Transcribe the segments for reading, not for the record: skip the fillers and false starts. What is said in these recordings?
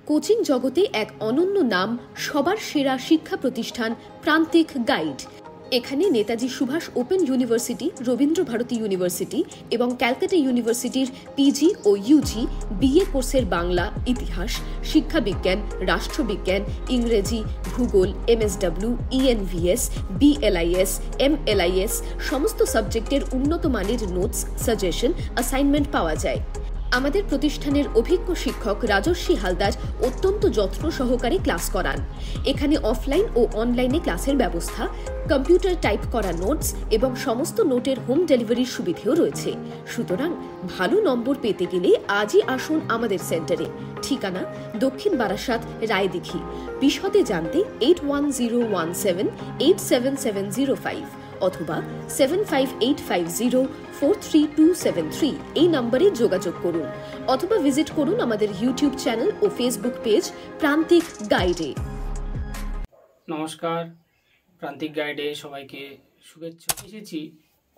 Coaching জগতে এক অনন্য নাম, সবার সেরা শিক্ষা প্রতিষ্ঠান প্রান্তিক গাইড। এখানে Netaji Subhas open university, Rabindra Bharati university এবং ক্যালকাটা ইউনিভার্সিটির পিজি ও ইউজি বিএ কোর্সের বাংলা, ইতিহাস, শিক্ষাবিজ্ঞান, রাষ্ট্রবিজ্ঞান, ইংরেজি, ভূগোল, এমএসডব্লিউ, ইএনভিএস, বিএলআইএস, এমএলআইএস সমস্ত সাবজেক্টের উন্নত মানের নোটস, সাজেশন, অ্যাসাইনমেন্ট পাওয়া যায়। আমাদের প্রতিষ্ঠানের অভিজ্ঞ শিক্ষক রাজস্বী হালদার অত্যন্ত যত্ন সহকারে ক্লাস করান। এখানে অফলাইন ও অনলাইনে ক্লাসের ব্যবস্থা, কম্পিউটার টাইপ করা নোটস এবং সমস্ত নোটের হোম ডেলিভারির সুবিধেও রয়েছে। সুতরাং ভালো নম্বর পেতে গেলে আজই আসুন আমাদের সেন্টারে। ঠিকানা দক্ষিণ বারাসাত, রায়দিঘি। বিশদে জানতে 8101787705 অথবা 7585043273 এই নম্বরে যোগাযোগ করুন, অথবা ভিজিট করুন আমাদের ইউটিউব চ্যানেল ও ফেসবুক পেজ প্রান্তিক গাইডে। নমস্কার, প্রান্তিক গাইডে সবাইকে শুভেচ্ছা। এসেছি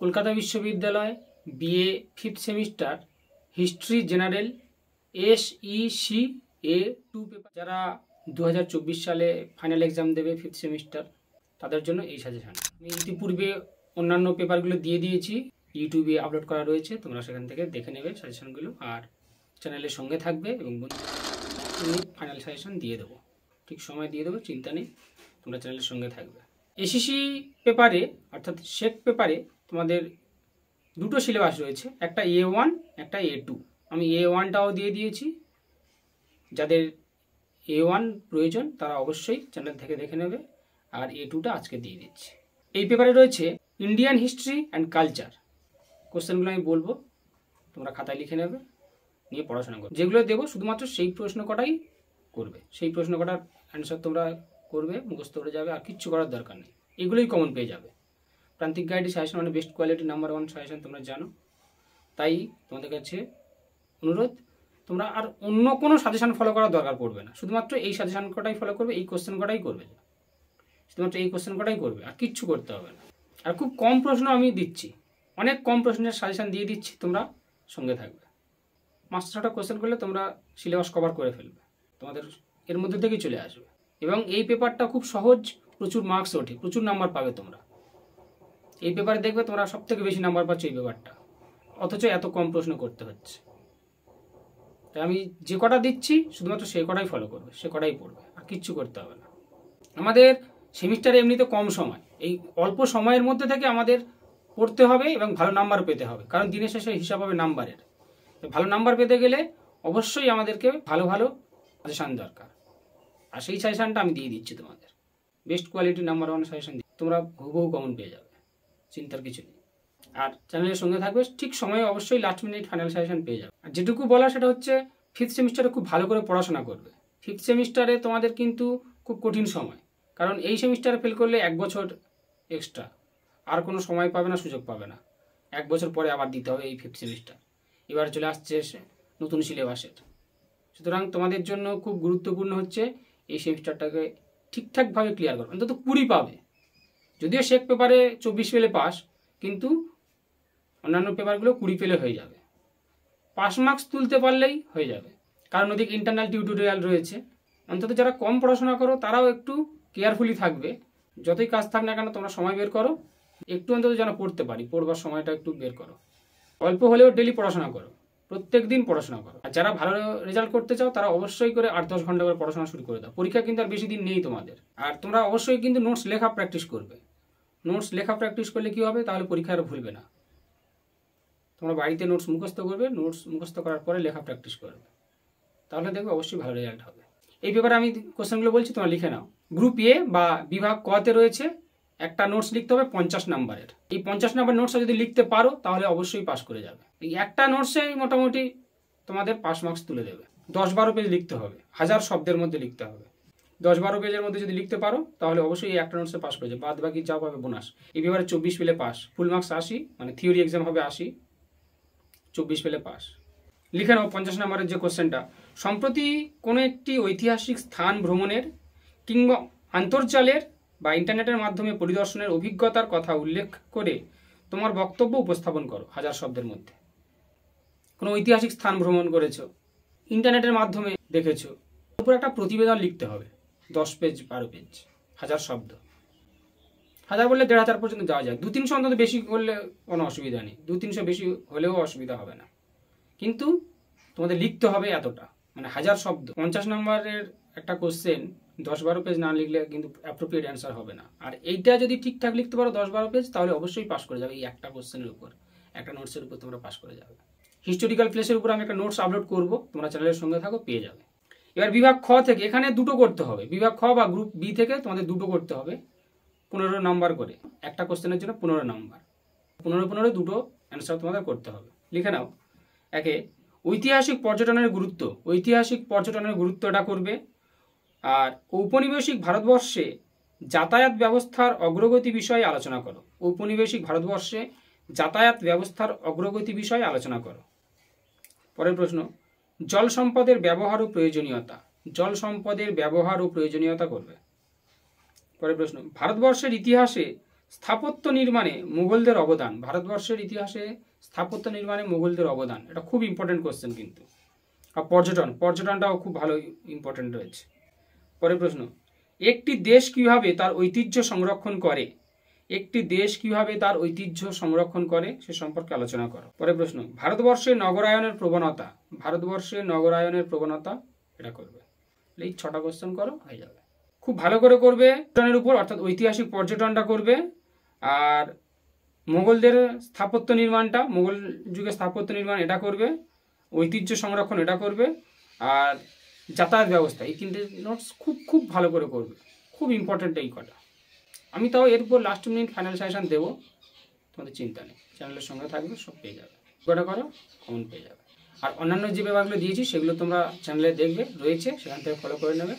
কলকাতা বিশ্ববিদ্যালয় BA 5th semester history general SEC A2 paper. যারা 2024 সালে ফাইনাল এক্সাম দেবে 5th সেমিস্টার, তাদের জন্য এই সাজেশন। আমি ইতিপূর্বে অন্যান্য পেপারগুলো দিয়ে দিয়েছি, ইউটিউবে আপলোড করা রয়েছে, তোমরা সেখান থেকে দেখে নেবে সাজেশনগুলো। আর চ্যানেলের সঙ্গে থাকবে এবং ফাইনাল সাজেশন দিয়ে দেবো, ঠিক সময় দিয়ে দেবো, চিন্তা নেই, তোমরা চ্যানেলের সঙ্গে থাকবে। SEC পেপারে অর্থাৎ শেক পেপারে তোমাদের দুটো সিলেবাস রয়েছে, একটা A1, একটা A2। আমি A1টাও দিয়ে দিয়েছি, যাদের A1 প্রয়োজন তারা অবশ্যই চ্যানেল থেকে দেখে নেবে। আর A2টা আজকে দিয়ে দিচ্ছি। এই পেপারে রয়েছে ইন্ডিয়ান হিস্ট্রি অ্যান্ড কালচার। কোশ্চেনগুলো আমি বলবো, তোমরা খাতায় লিখে নেবে, নিয়ে পড়াশোনা করবে। যেগুলো দেবো শুধুমাত্র সেই প্রশ্ন কটাই করবে, সেই প্রশ্ন কটার অ্যান্সার তোমরা করবে, মুখস্থ করে যাবে, আর কিচ্ছু করার দরকার নেই। এগুলোই কমন পেয়ে যাবে। প্রান্তিক গাইডের সাজেশন মানে বেস্ট কোয়ালিটি, নাম্বার 1 সাজেশন, তোমরা জানো। তাই তোমাদের কাছে অনুরোধ, তোমরা আর অন্য কোনো সাজেশন ফলো করার দরকার পড়বে না, শুধুমাত্র এই সাজেশন কটাই ফলো করবে, এই কোশ্চেন কটাই করবে, শুধুমাত্র এই কোশ্চেন কটাই করবে, আর কিচ্ছু করতে হবে না। আর খুব কম প্রশ্ন আমি দিচ্ছি, অনেক কম প্রশ্নের সাজেশন দিয়ে দিচ্ছি, তোমরা সঙ্গে থাকবে। 5-6টা কোশ্চেন করলে তোমরা সিলেবাস কভার করে ফেলবে, তোমাদের এর মধ্যে থেকেই চলে আসবে। এবং এই পেপারটা খুব সহজ, প্রচুর মার্কস ওঠে, প্রচুর নাম্বার পাবে তোমরা। এই পেপারে দেখবে তোমরা সব থেকে বেশি নাম্বার পাচ্ছ এই পেপারটা, অথচ এত কম প্রশ্ন করতে হচ্ছে। তাই আমি যে কটা দিচ্ছি শুধুমাত্র সেই কটাই ফলো করবে, সে কটাই পড়বে, আর কিচ্ছু করতে হবে না। আমাদের সেমিস্টারে এমনিতে কম সময়, এই অল্প সময়ের মধ্যে থেকে আমাদের পড়তে হবে এবং ভালো নাম্বার পেতে হবে, কারণ দিনের শেষে হিসাব হবে নাম্বারের। ভালো নাম্বার পেতে গেলে অবশ্যই আমাদেরকে ভালো ভালো সাজেশান দরকার, আর সেই সাজেশানটা আমি দিয়ে দিচ্ছি তোমাদের। বেস্ট কোয়ালিটি নাম্বার 1 সাজেশান দিয়ে তোমরা হুবহু কমন পেয়ে যাবে, চিন্তার কিছু নেই। আর চ্যানেলের সঙ্গে থাকবে, ঠিক সময়ে অবশ্যই লাস্ট মিনিট ফাইনাল সাজেশন পেয়ে যাবে। আর যেটুকু বলা সেটা হচ্ছে 5th সেমিস্টারে খুব ভালো করে পড়াশোনা করবে। 5th সেমিস্টারে তোমাদের কিন্তু খুব কঠিন সময়, কারণ এই সেমিস্টারে ফেল করলে 1 বছর এক্সট্রা, আর কোনো সময় পাবে না, সুযোগ পাবে না। 1 বছর পরে আবার দিতে হবে এই 5th সেমিস্টার। এবার চলে আসছে নতুন সিলেবাসের। সুতরাং তোমাদের জন্য খুব গুরুত্বপূর্ণ হচ্ছে এই সেমিস্টারটাকে ঠিকঠাকভাবে ক্লিয়ার করো, অন্তত 20 পাবে। যদিও শেক পেপারে 24 পেলে পাস, কিন্তু অন্যান্য পেপারগুলো 20 পেলে হয়ে যাবে। পাস মার্কস তুলতে পারলেই হয়ে যাবে, কারণ ওদিকে ইন্টারনাল টিউটোরিয়াল রয়েছে। অন্তত যারা কম পড়াশোনা করো তারাও একটু কেয়ারফুলি থাকবে। যতই কাজ থাক না কেন তোমরা সময় বের করো, একটু অন্তত যেন পড়তে পারি, পড়বার সময়টা একটু বের করো। অল্প হলেও ডেলি পড়াশোনা করো, প্রত্যেক দিন পড়াশোনা করো। আর যারা ভালো রেজাল্ট করতে চাও তারা অবশ্যই করে 8-10 ঘন্টা করে পড়াশোনা শুরু করে দাও। পরীক্ষা কিন্তু আর বেশি দিন নেই তোমাদের। আর তোমরা অবশ্যই কিন্তু নোটস লেখা প্র্যাকটিস করবে। নোটস লেখা প্র্যাকটিস করলে কি হবে, তাহলে পরীক্ষা আর ভুলবে না। তোমরা বাড়িতে নোটস মুখস্থ করবে, নোটস মুখস্থ করার পরে লেখা প্র্যাকটিস করবে, তাহলে দেখবে অবশ্যই ভালো রেজাল্ট হবে। এই পেপারে আমি কোশ্চেনগুলো বলছি, তোমরা লিখে নাও। গ্রুপ এ বা বিভাগ কতে রয়েছে একটা নোটস লিখতে হবে 50 নাম্বারের। এই 50 নাম্বার নোটসটা যদি লিখতে পারো তাহলে অবশ্যই পাস করে যাবে। এই একটা নোটসেই মোটামুটি তোমাদের পাস মার্কস তুলে দেবে। 10-12 পেজ লিখতে হবে, 1000 শব্দের মধ্যে লিখতে হবে। 10-12 পেজের মধ্যে যদি লিখতে পারো তাহলে অবশ্যই এই একটা নোটসে পাস করে যাবে, বাদ বাকি যা পাবে বোনাস। এই পেপারে 24 পেলে পাস, ফুল মার্কস 80, মানে থিওরি এক্সাম হবে 80, 24 পেলে পাস। লিখে নাও 50 নাম্বারের যে কোশ্চেনটা। সম্প্রতি কোনো একটি ঐতিহাসিক স্থান ভ্রমণের কিংবা আন্তর্জালের বা ইন্টারনেটের মাধ্যমে পরিদর্শনের অভিজ্ঞতার কথা উল্লেখ করে তোমার বক্তব্য উপস্থাপন করো 1000 শব্দের মধ্যে। কোনো ঐতিহাসিক স্থান ভ্রমণ করেছো, ইন্টারনেটের মাধ্যমে দেখেছো, উপর একটা প্রতিবেদন লিখতে হবে, 10 পেজ 12 পেজ, 1000 শব্দ। 1000 বললে 1500 পর্যন্ত যাওয়া যায়, 200-300 অন্তত বেশি করলে কোনো অসুবিধা নেই, 200-300 বেশি হলেও অসুবিধা হবে না, কিন্তু তোমাদের লিখতে হবে এতটা, মানে 1000 শব্দ। 50 নম্বরের একটা কোশ্চেন 10-12 পেজ না লিখলে কিন্তু অ্যাপ্রোপ্রিয়েট অ্যান্সার হবে না। আর এইটা যদি ঠিকঠাক লিখতে পারো 10-12 পেজ, তাহলে অবশ্যই পাস করে যাবে। এই একটা কোশ্চেনের উপর, একটা নোটসের উপর তোমরা পাস করে যাবে। হিস্টোরিক্যাল প্লেসের উপর আমি একটা নোটস আপলোড করব, তোমরা চ্যানেলের সঙ্গে থাকো, পেয়ে যাবে। এবার বিভাগ খ থেকে এখানে দুটো করতে হবে, বিভাগ খ বা গ্রুপ বি থেকে তোমাদের দুটো করতে হবে, 15 নাম্বার করে, একটা কোশ্চেনের জন্য 15 নাম্বার, 15 দুটো অ্যান্সার তোমাদের করতে হবে। লিখে নাও। একে, ঐতিহাসিক পর্যটনের গুরুত্ব। ঐতিহাসিক পর্যটনের গুরুত্বটা করবে। আর ঔপনিবেশিক ভারতবর্ষে যাতায়াত ব্যবস্থার অগ্রগতি বিষয়ে আলোচনা করো। ঔপনিবেশিক ভারতবর্ষে যাতায়াত ব্যবস্থার অগ্রগতি বিষয়ে আলোচনা করো। পরের প্রশ্ন, জল সম্পদের ব্যবহার ও প্রয়োজনীয়তা। জল সম্পদের ব্যবহার ও প্রয়োজনীয়তা করবে। পরের প্রশ্ন, ভারতবর্ষের ইতিহাসে স্থাপত্য নির্মাণে মুঘলদের অবদান। ভারতবর্ষের ইতিহাসে স্থাপত্য নির্মাণে মুঘলদের অবদান, এটা খুব ইম্পর্টেন্ট কোশ্চেন কিন্তু। আর পর্যটনটাও খুব ভালো ইম্পর্টেন্ট রয়েছে। পরের প্রশ্ন, একটি দেশ কিভাবে তার ঐতিহ্য সংরক্ষণ করে। একটি দেশ কিভাবে তার ঐতিহ্য সংরক্ষণ করে সে সম্পর্কে আলোচনা করো। পরের প্রশ্ন, ভারতবর্ষে নগরায়নের প্রবণতা। ভারতবর্ষে নগরায়নের প্রবণতা, এটা করবে। এই 6টা কোশ্চেন করো, হয়ে যাবে। খুব ভালো করে করবে পর্যটনের উপর, অর্থাৎ ঐতিহাসিক পর্যটনটা করবে। আর মোগলদের স্থাপত্য নির্মাণটা, মোগল যুগের স্থাপত্য নির্মাণ এটা করবে। ঐতিহ্য সংরক্ষণ এটা করবে। আর যাতায়াত ব্যবস্থা, এই 3টে নোটস খুব ভালো করে করবে, খুব ইম্পর্টেন্ট এই কটা। আমি তাও এরপর লাস্ট মিনিট ফাইনাল সাজেশন দেবো, তোমাদের চিন্তা নেই, চ্যানেলের সঙ্গে থাকবে, সব পেয়ে যাবে। কটা করো, কমন পেয়ে যাবে। আর অন্যান্য যে ব্যাপারগুলো দিয়েছি সেগুলো তোমরা চ্যানেলে দেখবে, রয়েছে, সেখান থেকে ফলো করে নেবে।